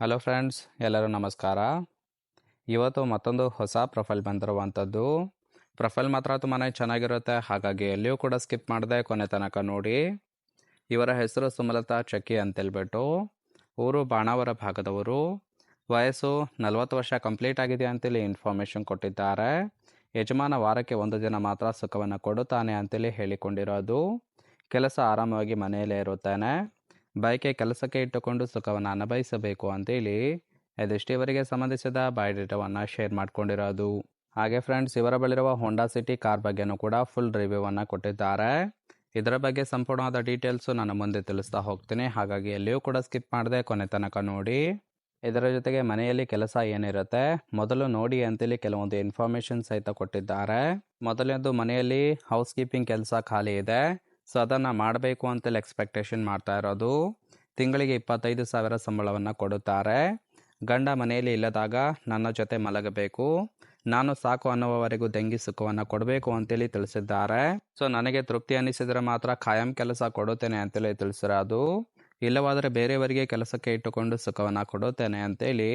Hello friends, ಎಲ್ಲರೂ ನಮಸ್ಕಾರ. ಇವತ್ತು ಮತ್ತೊಂದು ಹೊಸ ಪ್ರೊಫೈಲ್ ಬಂದಿರುವಂಥದ್ದು. ಪ್ರೊಫೈಲ್ ಮಾತ್ರ ತುಂಬಾ ಚೆನ್ನಾಗಿರುತ್ತೆ, ಹಾಗಾಗಿ ಎಲ್ಲಿಯೂ ಕೂಡ ಸ್ಕಿಪ್ ಮಾಡದೆ ಕೊನೆ ತನಕ ನೋಡಿ. ಇವರ ಹೆಸರು ಸುಮಲತಾ ಚಕ್ಕಿ ಅಂತೇಳ್ಬಿಟ್ಟು, ಊರು ಬಾಣಾವರ ಭಾಗದವರು. ವಯಸ್ಸು 40 ವರ್ಷ ಕಂಪ್ಲೀಟ್ ಆಗಿದೆ ಅಂತೇಳಿ ಇನ್ಫಾರ್ಮೇಷನ್ ಕೊಟ್ಟಿದ್ದಾರೆ. ಯಜಮಾನ ವಾರಕ್ಕೆ 1 ದಿನ ಮಾತ್ರ ಸುಖವನ್ನು ಕೊಡುತ್ತಾನೆ ಅಂತೇಳಿ ಹೇಳಿಕೊಂಡಿರೋದು. ಕೆಲಸ ಆರಾಮವಾಗಿ ಮನೆಯಲ್ಲೇ ಇರುತ್ತಾನೆ. ಬೈಕೆ ಕೆಲಸಕ್ಕೆ ಇಟ್ಟುಕೊಂಡು ಸುಖವನ್ನು ಅನುಭವಿಸಬೇಕು ಅಂತೇಳಿ ಇದಿಷ್ಟು ಇವರಿಗೆ ಸಂಬಂಧಿಸಿದ ಬಯೋಡೇಟಾವನ್ನು ಶೇರ್ ಮಾಡ್ಕೊಂಡಿರೋದು. ಹಾಗೆ ಫ್ರೆಂಡ್ಸ್, ಇವರ ಬಳಿರುವ ಹೋಂಡಾ ಸಿಟಿ ಕಾರ್ ಬಗ್ಗೆನೂ ಕೂಡ ಫುಲ್ ರಿವ್ಯೂವನ್ನು ಕೊಟ್ಟಿದ್ದಾರೆ. ಇದರ ಬಗ್ಗೆ ಸಂಪೂರ್ಣವಾದ ಡೀಟೇಲ್ಸು ನಾನು ಮುಂದೆ ತಿಳಿಸ್ತಾ ಹೋಗ್ತೀನಿ, ಹಾಗಾಗಿ ಎಲ್ಲಿಯೂ ಕೂಡ ಸ್ಕಿಪ್ ಮಾಡದೆ ಕೊನೆ ತನಕ ನೋಡಿ. ಇದರ ಜೊತೆಗೆ ಮನೆಯಲ್ಲಿ ಕೆಲಸ ಏನಿರುತ್ತೆ ಮೊದಲು ನೋಡಿ ಅಂತೇಳಿ ಕೆಲವೊಂದು ಇನ್ಫಾರ್ಮೇಷನ್ ಸಹಿತ ಕೊಟ್ಟಿದ್ದಾರೆ. ಮೊದಲನೇದು, ಮನೆಯಲ್ಲಿ ಹೌಸ್ ಕೀಪಿಂಗ್ ಕೆಲಸ ಖಾಲಿ ಇದೆ, ಸೊ ಅದನ್ನು ಮಾಡಬೇಕು ಅಂತೇಳಿ ಎಕ್ಸ್ಪೆಕ್ಟೇಷನ್ ಮಾಡ್ತಾ ಇರೋದು. ತಿಂಗಳಿಗೆ 25,000 ಸಂಬಳವನ್ನು ಕೊಡುತ್ತಾರೆ. ಗಂಡ ಮನೆಯಲ್ಲಿ ಇಲ್ಲದಾಗ ನನ್ನ ಜೊತೆ ಮಲಗಬೇಕು, ನಾನು ಸಾಕು ಅನ್ನುವವರೆಗೂ ದಂಗಿ ಸುಖವನ್ನು ಕೊಡಬೇಕು ಅಂತೇಳಿ ತಿಳಿಸಿದ್ದಾರೆ. ಸೊ ನನಗೆ ತೃಪ್ತಿ ಅನ್ನಿಸಿದರೆ ಮಾತ್ರ ಖಾಯಂ ಕೆಲಸ ಕೊಡುತ್ತೇನೆ ಅಂತೇಳಿ ತಿಳಿಸಿರೋದು. ಇಲ್ಲವಾದರೆ ಬೇರೆಯವರಿಗೆ ಕೆಲಸಕ್ಕೆ ಇಟ್ಟುಕೊಂಡು ಸುಖವನ್ನು ಕೊಡುತ್ತೇನೆ ಅಂತೇಳಿ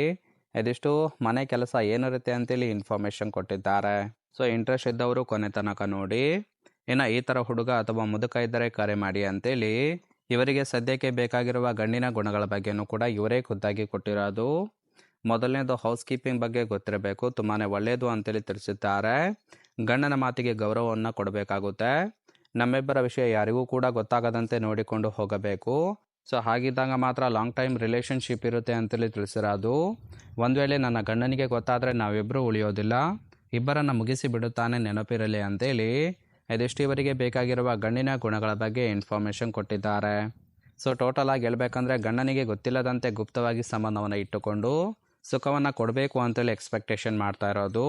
ಇದಿಷ್ಟು ಮನೆ ಕೆಲಸ ಏನಿರುತ್ತೆ ಅಂತೇಳಿ ಇನ್ಫಾರ್ಮೇಷನ್ ಕೊಟ್ಟಿದ್ದಾರೆ. ಸೊ ಇಂಟ್ರೆಸ್ಟ್ ಇದ್ದವರು ಕೊನೆ ತನಕ ನೋಡಿ. ಇನ್ನು ಈ ಥರ ಹುಡುಗ ಅಥವಾ ಮುದುಕ ಇದ್ದರೆ ಕರೆ ಮಾಡಿ ಅಂತೇಳಿ ಇವರಿಗೆ ಸದ್ಯಕ್ಕೆ ಬೇಕಾಗಿರುವ ಗಂಡಿನ ಗುಣಗಳ ಬಗ್ಗೆನೂ ಕೂಡ ಇವರೇ ಖುದ್ದಾಗಿ ಕೊಟ್ಟಿರೋದು. ಮೊದಲನೇದು, ಹೌಸ್ ಕೀಪಿಂಗ್ ಬಗ್ಗೆ ಗೊತ್ತಿರಬೇಕು, ತುಂಬಾ ಒಳ್ಳೆಯದು ಅಂತೇಳಿ ತಿಳಿಸಿದ್ದಾರೆ. ಗಂಡನ ಮಾತಿಗೆ ಗೌರವವನ್ನು ಕೊಡಬೇಕಾಗುತ್ತೆ. ನಮ್ಮಿಬ್ಬರ ವಿಷಯ ಯಾರಿಗೂ ಕೂಡ ಗೊತ್ತಾಗದಂತೆ ನೋಡಿಕೊಂಡು ಹೋಗಬೇಕು. ಸೊ ಹಾಗಿದ್ದಾಗ ಮಾತ್ರ ಲಾಂಗ್ ಟೈಮ್ ರಿಲೇಷನ್ಶಿಪ್ ಇರುತ್ತೆ ಅಂತೇಳಿ ತಿಳಿಸಿರೋದು. ಒಂದು ವೇಳೆ ನನ್ನ ಗಂಡನಿಗೆ ಗೊತ್ತಾದರೆ ನಾವಿಬ್ಬರೂ ಉಳಿಯೋದಿಲ್ಲ, ಇಬ್ಬರನ್ನು ಮುಗಿಸಿ ಬಿಡುತ್ತಾನೆ, ನೆನಪಿರಲಿ ಅಂತೇಳಿ ಇದಿಷ್ಟು ಇವರಿಗೆ ಬೇಕಾಗಿರುವ ಗಂಡಿನ ಗುಣಗಳ ಬಗ್ಗೆ ಇನ್ಫಾರ್ಮೇಷನ್ ಕೊಟ್ಟಿದ್ದಾರೆ. ಸೊ ಟೋಟಲ್ ಆಗಿ ಹೇಳ್ಬೇಕಂದ್ರೆ, ಗಂಡನಿಗೆ ಗೊತ್ತಿಲ್ಲದಂತೆ ಗುಪ್ತವಾಗಿ ಸಂಬಂಧವನ್ನು ಇಟ್ಟುಕೊಂಡು ಸುಖವನ್ನು ಕೊಡಬೇಕು ಅಂತೇಳಿ ಎಕ್ಸ್ಪೆಕ್ಟೇಷನ್ ಮಾಡ್ತಾ ಇರೋದು.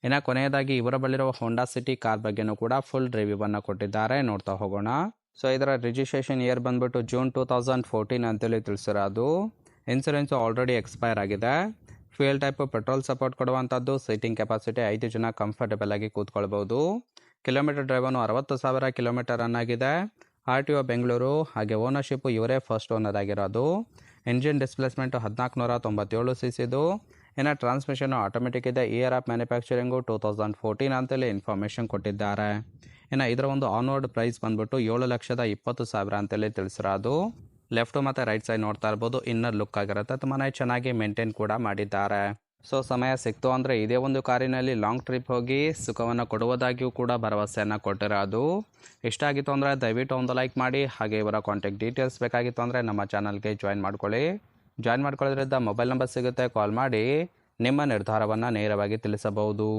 ಇನ್ನು ಕೊನೆಯದಾಗಿ ಇವರ ಬಳಿರುವ ಹೋಂಡಾ ಸಿಟಿ ಕಾರ್ ಬಗ್ಗೆನೂ ಕೂಡ ಫುಲ್ ರಿವ್ಯೂವನ್ನು ಕೊಟ್ಟಿದ್ದಾರೆ, ನೋಡ್ತಾ ಹೋಗೋಣ. ಸೊ ಇದರ ರಿಜಿಸ್ಟ್ರೇಷನ್ ಇಯರ್ ಬಂದ್ಬಿಟ್ಟು ಜೂನ್ 2014 ಅಂತೇಳಿ ತಿಳಿಸಿರೋದು. ಇನ್ಸೂರೆನ್ಸು ಆಲ್ರೆಡಿ ಎಕ್ಸ್ಪೈರ್ ಆಗಿದೆ. ಫ್ಯೂಯಲ್ ಟೈಪು ಪೆಟ್ರೋಲ್ ಸಪೋರ್ಟ್ ಕೊಡುವಂಥದ್ದು. ಸೀಟಿಂಗ್ ಕೆಪಾಸಿಟಿ 5 ಜನ ಕಂಫರ್ಟಬಲ್ ಆಗಿ ಕೂತ್ಕೊಳ್ಬೋದು. ಕಿಲೋಮೀಟರ್ ಡ್ರೈವನ್ನು 60,000 ಕಿಲೋಮೀಟರ್ ರನ್ ಆಗಿದೆ. RTO ಬೆಂಗಳೂರು. ಹಾಗೆ ಓನರ್ಶಿಪ್ಪು ಇವರೇ ಫಸ್ಟ್ ಓನರ್ ಆಗಿರೋದು. Engine displacement 1497 cc. ಇನ್ನು ಟ್ರಾನ್ಸ್ಮಿಷನ್ನು ಆಟೋಮೆಟಿಕ್ ಇದೆ. ಇಯರ್ ಆಫ್ ಮ್ಯಾನುಫ್ಯಾಕ್ಚರಿಂಗು 2014 ಅಂತೇಳಿ ಇನ್ಫಾರ್ಮೇಷನ್ ಕೊಟ್ಟಿದ್ದಾರೆ. ಇನ್ನು ಇದರ ಒಂದು ಆನ್ವರ್ಡ್ ಪ್ರೈಸ್ ಬಂದ್ಬಿಟ್ಟು 7,20,000 ಅಂತೇಳಿ ತಿಳಿಸಿರೋದು. ಲೆಫ್ಟು ಮತ್ತು ರೈಟ್ ಸೈಡ್ ನೋಡ್ತಾ ಇರ್ಬೋದು, ಇನ್ನರ್ ಲುಕ್ ಆಗಿರುತ್ತೆ, ತುಂಬಾ ಚೆನ್ನಾಗಿ ಮೇಂಟೈನ್ ಕೂಡ ಮಾಡಿದ್ದಾರೆ. ಸೊ ಸಮಯ ಸಿಕ್ತು ಅಂದರೆ ಇದೇ ಒಂದು ಕಾರಿನಲ್ಲಿ ಲಾಂಗ್ ಟ್ರಿಪ್ ಹೋಗಿ ಸುಖವನ್ನು ಕೊಡುವುದಾಗಿಯೂ ಕೂಡ ಭರವಸೆಯನ್ನು ಕೊಟ್ಟಿರೋದು. ಇಷ್ಟ ಆಗಿತ್ತು ಅಂದರೆ ದಯವಿಟ್ಟು ಒಂದು ಲೈಕ್ ಮಾಡಿ. ಹಾಗೆ ಇವರ ಕಾಂಟ್ಯಾಕ್ಟ್ ಡೀಟೇಲ್ಸ್ ಬೇಕಾಗಿತ್ತು ಅಂದರೆ ನಮ್ಮ ಚಾನಲ್ಗೆ ಜಾಯಿನ್ ಮಾಡ್ಕೊಳ್ಳಿ. ಜಾಯಿನ್ ಮಾಡ್ಕೊಳ್ಳೋದ್ರಿಂದ ಮೊಬೈಲ್ ನಂಬರ್ ಸಿಗುತ್ತೆ, ಕಾಲ್ ಮಾಡಿ ನಿಮ್ಮ ನಿರ್ಧಾರವನ್ನು ನೇರವಾಗಿ ತಿಳಿಸಬಹುದು.